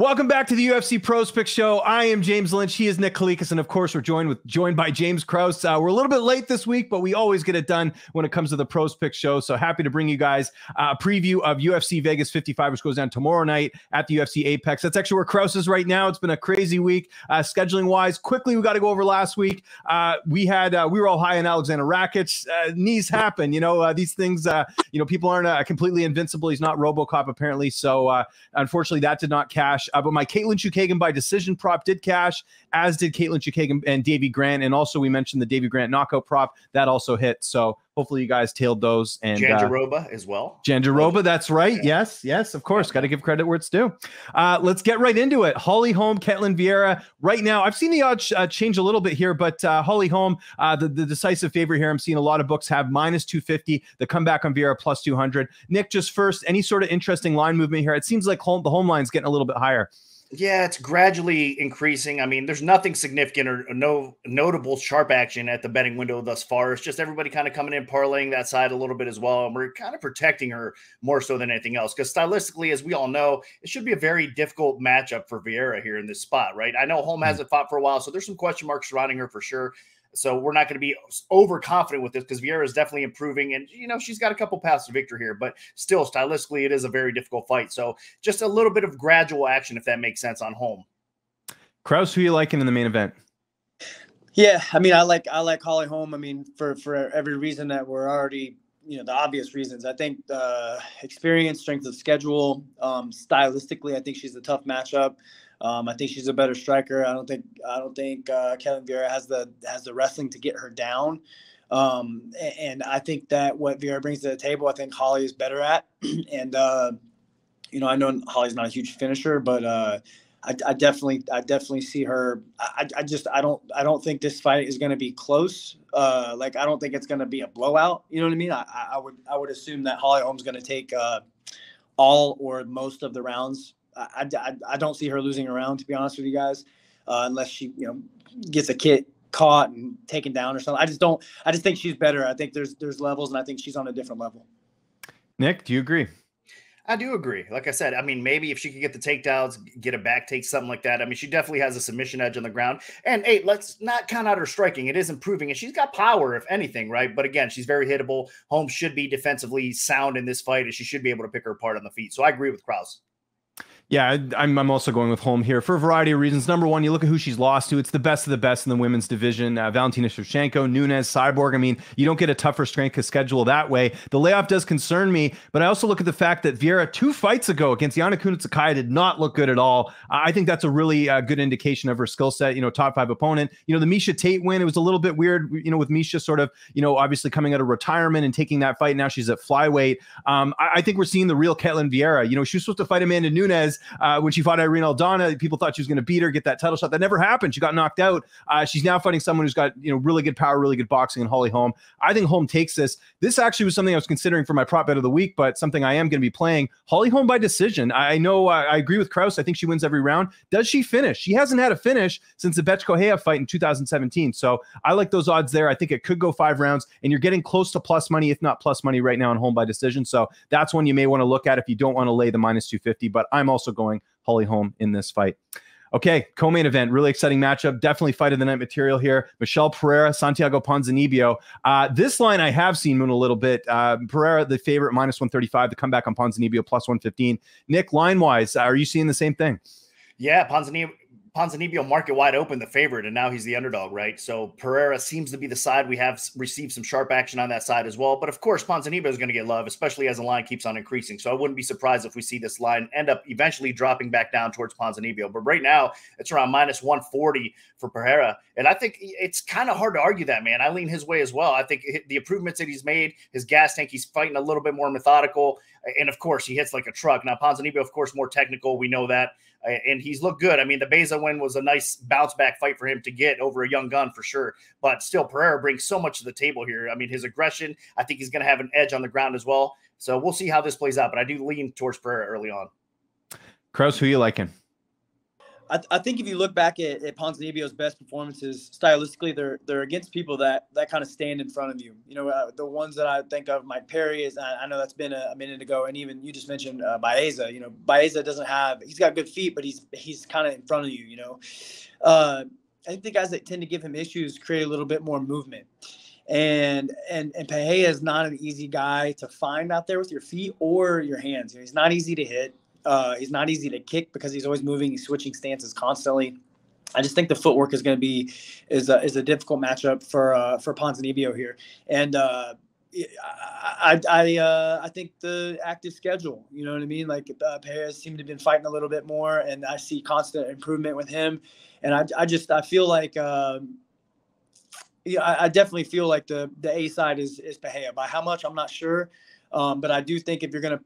Welcome back to the UFC Pros Pick Show. I am James Lynch. He is Nick Kalikas, and of course, we're joined by James Krause. We're a little bit late this week, but we always get it done when it comes to the Pros Pick Show. So happy to bring you guys a preview of UFC Vegas 55, which goes down tomorrow night at the UFC Apex. That's actually where Krause is right now. It's been a crazy week, scheduling wise. Quickly, we got to go over last week. We were all high on Alexander Rakic. Knees happen, these things. People aren't completely invincible. He's not RoboCop apparently. So unfortunately, that did not cash. But my Ketlen Vieira by decision prop did cash, as did Ketlen Vieira and Davy Grant. And also we mentioned the Davy Grant knockout prop. That also hit. So hopefully you guys tailed those. And Jandiroba as well. Jandiroba, that's right. Yeah. Yes, of course. Got to give credit where it's due. Let's get right into it. Holm, Ketlen Vieira. Right now, I've seen the odds change a little bit here, but Holm, the decisive favorite here. I'm seeing a lot of books have -250. The comeback on Vieira +200. Nick, just first, any sort of interesting line movement here? It seems like the Holm line's getting a little bit higher. Yeah, it's gradually increasing. I mean, there's nothing significant or no notable sharp action at the betting window thus far. It's just everybody kind of coming in, parlaying that side a little bit as well. And we're kind of protecting her more so than anything else. Because stylistically, as we all know, it should be a very difficult matchup for Vieira here in this spot, right? I know Holm hasn't fought for a while, so there's some question marks surrounding her for sure. So we're not going to be overconfident with this because Vieira is definitely improving. And, she's got a couple paths to victory here. But still, stylistically, it is a very difficult fight. So just a little bit of gradual action, if that makes sense, on Holm. Krause, who are you liking in the main event? Yeah, I mean, I like Holm. I mean, for every reason that we're already, the obvious reasons. I think experience, strength of schedule, stylistically, I think she's a tough matchup. I think she's a better striker. I don't think Ketlen Vieira has the wrestling to get her down. And I think that what Vieira brings to the table, I think Holly is better at. And I know Holly's not a huge finisher, but I definitely see her. I don't think this fight is going to be close. I don't think it's going to be a blowout. You know what I mean? I would assume that Holly Holm's going to take all or most of the rounds. I don't see her losing a round, to be honest with you guys, unless she gets a kid caught and taken down or something. I just think she's better. I think there's levels, and I think she's on a different level. Nick, do you agree? I do agree. Like I said, I mean, maybe if she could get the takedowns, get a back take, something like that. I mean, she definitely has a submission edge on the ground. And hey, let's not count out her striking. It is improving, and she's got power, if anything, right? But again, she's very hittable. Holm should be defensively sound in this fight, and she should be able to pick her apart on the feet. So I agree with Krause. Yeah, I'm also going with Holm here for a variety of reasons. Number one, you look at who she's lost to. It's the best of the best in the women's division. Valentina Shevchenko, Nunes, Cyborg. I mean, you don't get a tougher strength of schedule that way. The layoff does concern me, but I also look at the fact that Vieira 2 fights ago against Yana Kunitsukai did not look good at all. I think that's a really good indication of her skill set, top 5 opponent. The Miesha Tate win, it was a little bit weird, with Miesha sort of, obviously coming out of retirement and taking that fight. Now she's at flyweight. I think we're seeing the real Ketlen Vieira. She was supposed to fight Amanda Nunes when she fought Irene Aldana. People thought she was going to beat her, get that title shot. That never happened. She got knocked out. She's now fighting someone who's got really good power, really good boxing, and Holly Holm. I think Holm takes this. This actually was something I was considering for my prop bet of the week, but something I am going to be playing. Holly Holm by decision. I know I agree with Krause. I think she wins every round. Does she finish? She hasn't had a finish since the Betch Correia fight in 2017. So I like those odds there. I think it could go 5 rounds, and you're getting close to plus money, if not plus money right now on Holm by decision. So that's one you may want to look at if you don't want to lay the -250, but I'm also going Holly Holm in this fight. Okay, co-main event, really exciting matchup. Definitely fight of the night material here. Michel Periera, Santiago Ponzinibbio. This line I have seen moon a little bit. Periera, the favorite, -135. The comeback on Ponzinibbio, +115. Nick, line-wise, are you seeing the same thing? Yeah, Ponzinibbio market wide open, the favorite, and now he's the underdog, right? So Periera seems to be the side. We have received some sharp action on that side as well. But of course, Ponzinibbio is going to get love, especially as the line keeps on increasing. So I wouldn't be surprised if we see this line end up eventually dropping back down towards Ponzinibbio. But right now, it's around -140 for Periera. And I think it's kind of hard to argue that, man. I lean his way as well. I think the improvements that he's made, his gas tank, he's fighting a little bit more methodical. And of course, he hits like a truck. Now, Ponzinibbio, of course, more technical. We know that. And he's looked good. I mean, the Beza win was a nice bounce back fight for him to get over a young gun for sure. But still, Periera brings so much to the table here. I mean, his aggression, I think he's going to have an edge on the ground as well. So we'll see how this plays out. But I do lean towards Periera early on. Krause, who you liking? I think if you look back at Ponzinibbio's best performances, stylistically, they're against people that kind of stand in front of you. You know, the ones that I think of, Mike Perry is, I know that's been a minute ago, and even you just mentioned Baeza. You know, Baeza he's got good feet, but he's kind of in front of you. You know, I think the guys that tend to give him issues create a little bit more movement. And Periera is not an easy guy to find out there with your feet or your hands. You know, he's not easy to hit. He's not easy to kick because he's always moving. He's switching stances constantly. I just think the footwork is going to be a difficult matchup for Ponzinibbio here. And I think the active schedule, you know what I mean? Like Periera seemed to have been fighting a little bit more, and I see constant improvement with him. And I feel like I definitely feel like the A side is Periera. By how much, I'm not sure, but I do think if you're gonna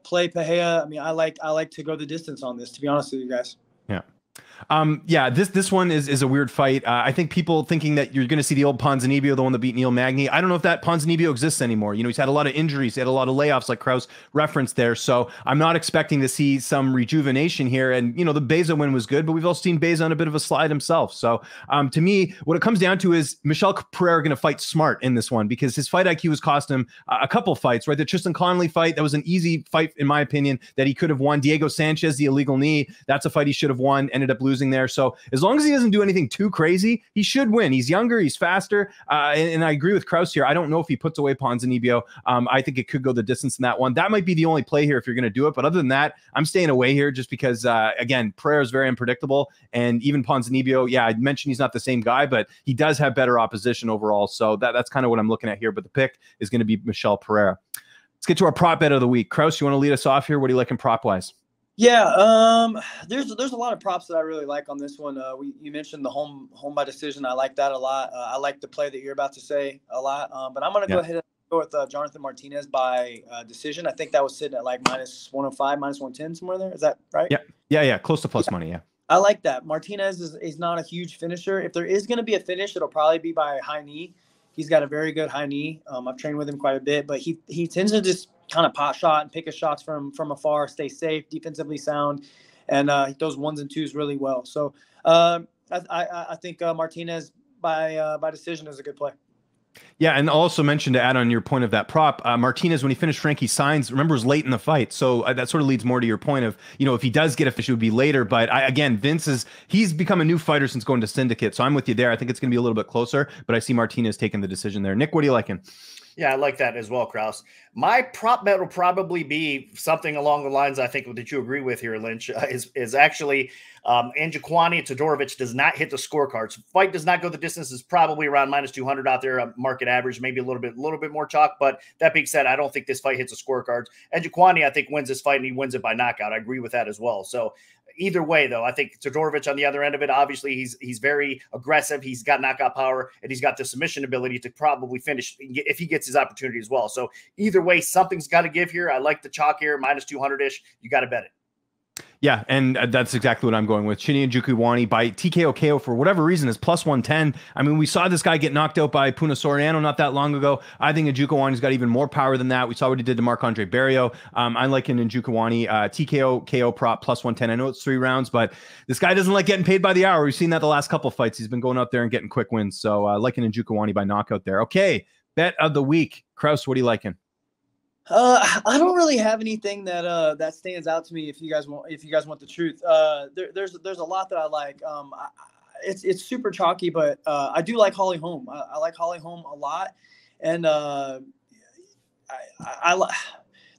play Periera, I mean, I like to go the distance on this, to be honest with you guys. Yeah. This one is a weird fight. I think people thinking that you're going to see the old Ponzinibbio, the one that beat Neil Magny. I don't know if that Ponzinibbio exists anymore. You know, he's had a lot of injuries. He had a lot of layoffs, like Krause referenced there. So I'm not expecting to see some rejuvenation here. And, you know, the Beza win was good, but we've also seen Beza on a bit of a slide himself. So to me, what it comes down to is Michel Periera going to fight smart in this one, because his fight IQ has cost him a couple fights, right? The Tristan Connolly fight, that was an easy fight, in my opinion, that he could have won. Diego Sanchez, the illegal knee, that's a fight he should have won, ended up losing there. So as long as he doesn't do anything too crazy, he should win. He's younger, he's faster, and I agree with Krause here. I don't know if he puts away Ponzinibbio. I think it could go the distance in that one. That might be the only play here if you're going to do it, but other than that, I'm staying away here just because, again, Periera is very unpredictable, and even Ponzinibbio, yeah, I mentioned he's not the same guy, but he does have better opposition overall, so that's kind of what I'm looking at here, but the pick is going to be Michel Periera. Let's get to our prop bet of the week. Krause, you want to lead us off here? What are you liking prop-wise? Yeah, there's a lot of props that I really like on this one. You mentioned the home by decision. I like that a lot. I like the play that you're about to say a lot. But I'm gonna go ahead and go with Jonathan Martinez by decision. I think that was sitting at like -105, -110, somewhere there. Is that right? Yeah, close to plus money. Yeah, I like that. Martinez is not a huge finisher. If there is going to be a finish, it'll probably be by high knee. He's got a very good high knee. I've trained with him quite a bit, but he tends to just kind of pot shot and pick his shots from afar, stay safe, defensively sound, and he throws ones and twos really well. So I think Martinez by decision is a good play. Yeah, and also mentioned, to add on your point of that prop, Martinez, when he finished Frankie Saenz, remember, it was late in the fight. So that sort of leads more to your point of, you know, if he does get a fish, it would be later. But again, he's become a new fighter since going to Syndicate. So I'm with you there. I think it's going to be a little bit closer, but I see Martinez taking the decision there. Nick, what are you liking? Yeah, I like that as well, Krause. My prop bet will probably be something along the lines I think that you agree with here, Lynch, is actually Njokuani Todorovic does not hit the scorecards. Fight does not go the distance, is probably around -200 out there, market average, maybe a little bit more chalk. But that being said, I don't think this fight hits the scorecards. Njokuani, I think, wins this fight, and he wins it by knockout. I agree with that as well. So either way, though, I think Todorovic on the other end of it, obviously he's very aggressive. He's got knockout power, and he's got the submission ability to probably finish if he gets his opportunity as well. So either way, something's got to give here. I like the chalk here, -200-ish. You got to bet it. Yeah, and that's exactly what I'm going with. Shinya Njokuani by TKO KO for whatever reason is +110. I mean, we saw this guy get knocked out by Puna Soriano not that long ago. I think Njokuani's got even more power than that. We saw what he did to Marc-Andre Barrio. I'm liking Njokuani TKO KO prop +110. I know it's 3 rounds, but this guy doesn't like getting paid by the hour. We've seen that the last couple fights. He's been going out there and getting quick wins. So liking Njokuani by knockout there. Okay, bet of the week. Krause, what are you liking? I don't really have anything that stands out to me. If you guys want the truth, there's a lot that I like. It's super chalky, but I do like Holm. I like Holm a lot, and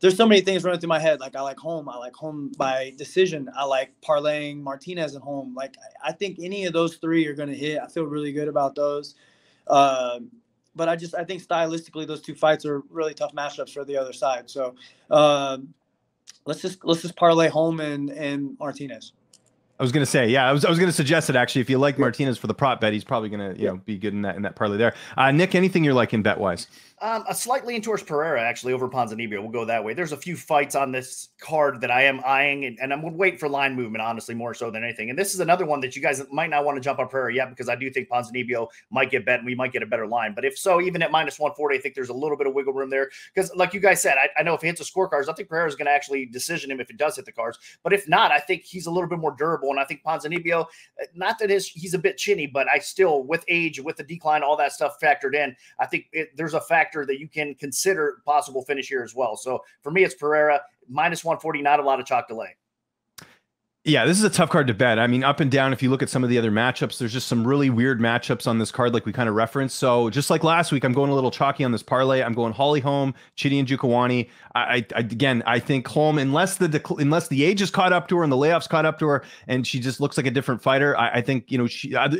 there's so many things running through my head. Like I like Holm by decision. I like parlaying Martinez and Holm. Like I think any of those 3 are going to hit. I feel really good about those. But I think stylistically those 2 fights are really tough matchups for the other side. So let's just parlay Holm and Martinez. I was going to say, yeah, I was going to suggest that actually. If you like Martinez for the prop bet, he's probably going to be good in that parlay there. Nick, anything you're liking bet wise? Slightly in towards Periera, actually, over Ponzinibbio. We'll go that way. There's a few fights on this card that I am eyeing, and I'm going to wait for line movement, honestly, more so than anything. And this is another one that you guys might not want to jump on Periera yet, because I do think Ponzinibbio might get bet, and we might get a better line. But if so, even at -140, I think there's a little bit of wiggle room there. Because like you guys said, I know if he hits the scorecards, I think Periera is going to actually decision him if it does hit the cards. But if not, I think he's a little bit more durable. And I think Ponzinibbio, not that he's a bit chinny, but I still, with age, with the decline, all that stuff factored in, I think there's a factor that you can consider possible finish here as well. So for me, it's Periera, -140, not a lot of chalk delay. Yeah, this is a tough card to bet. I mean, up and down, if you look at some of the other matchups, there's just some really weird matchups on this card, like we kind of referenced. So just like last week, I'm going a little chalky on this parlay. I'm going Holly Holm, Chidi and Njokuani. I think Holm, unless the age is caught up to her and the layoffs caught up to her, and she just looks like a different fighter, I think, you know,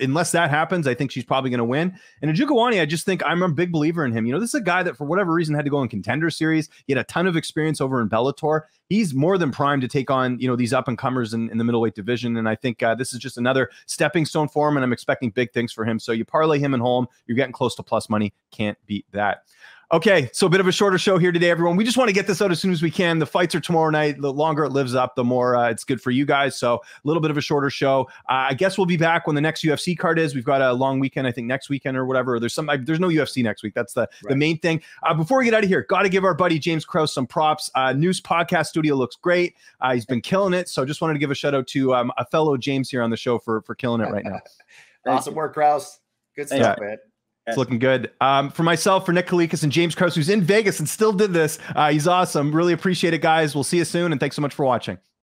unless that happens, I think she's probably going to win. And Njokuani, I just think I'm a big believer in him. You know, this is a guy that for whatever reason had to go in Contender Series. He had a ton of experience over in Bellator. He's more than primed to take on, you know, these up and comers in the middleweight division. And I think this is just another stepping stone for him, and I'm expecting big things for him. So you parlay him and Holm, you're getting close to plus money. Can't beat that. Okay, so a bit of a shorter show here today, everyone. We just want to get this out as soon as we can. The fights are tomorrow night. The longer it lives up, the more it's good for you guys. So a little bit of a shorter show. I guess we'll be back when the next UFC card is. We've got a long weekend, I think next weekend or whatever. There's no UFC next week. That's the main thing. Before we get out of here, got to give our buddy James Krause some props. News podcast studio looks great. He's been killing it. So just wanted to give a shout out to a fellow James here on the show for killing it right now. Awesome work, Krause. Good stuff, man. It's looking good. For myself, for Nick Kalikas and James Krause, who's in Vegas and still did this. He's awesome. Really appreciate it, guys. We'll see you soon, and thanks so much for watching.